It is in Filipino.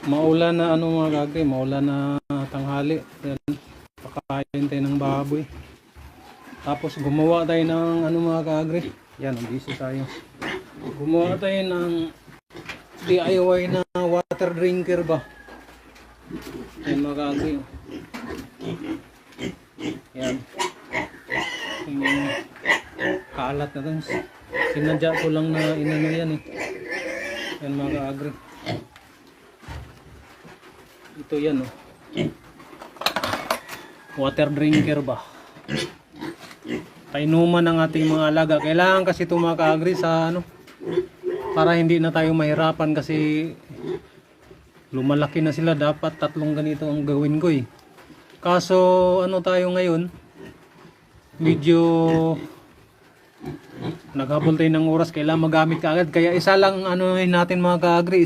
Maulan na ano mga kagre, maulan na tanghali. Yan, pakain tayo ng baboy. Tapos gumawa tayo ng ano mga kagre. Yan, busy tayo. Gumawa tayo ng DIY na water drinker ba. Yan mga kagre. Yan. Yung kalat na to. Sinadya ko lang na inano yan eh. Yan mga kagre. Ito yan oh. Water drinker ba. Painuman ng ating mga alaga. Kailangan kasi ito mga kaagri sa ano, para hindi na tayo mahirapan kasi lumalaki na sila. Dapat 3 ganito ang gawin ko eh. Kaso ano tayo ngayon, medyo naghabol tayo ng oras, kailangan magamit kaagad. Kaya isa lang ano natin mga kaagri,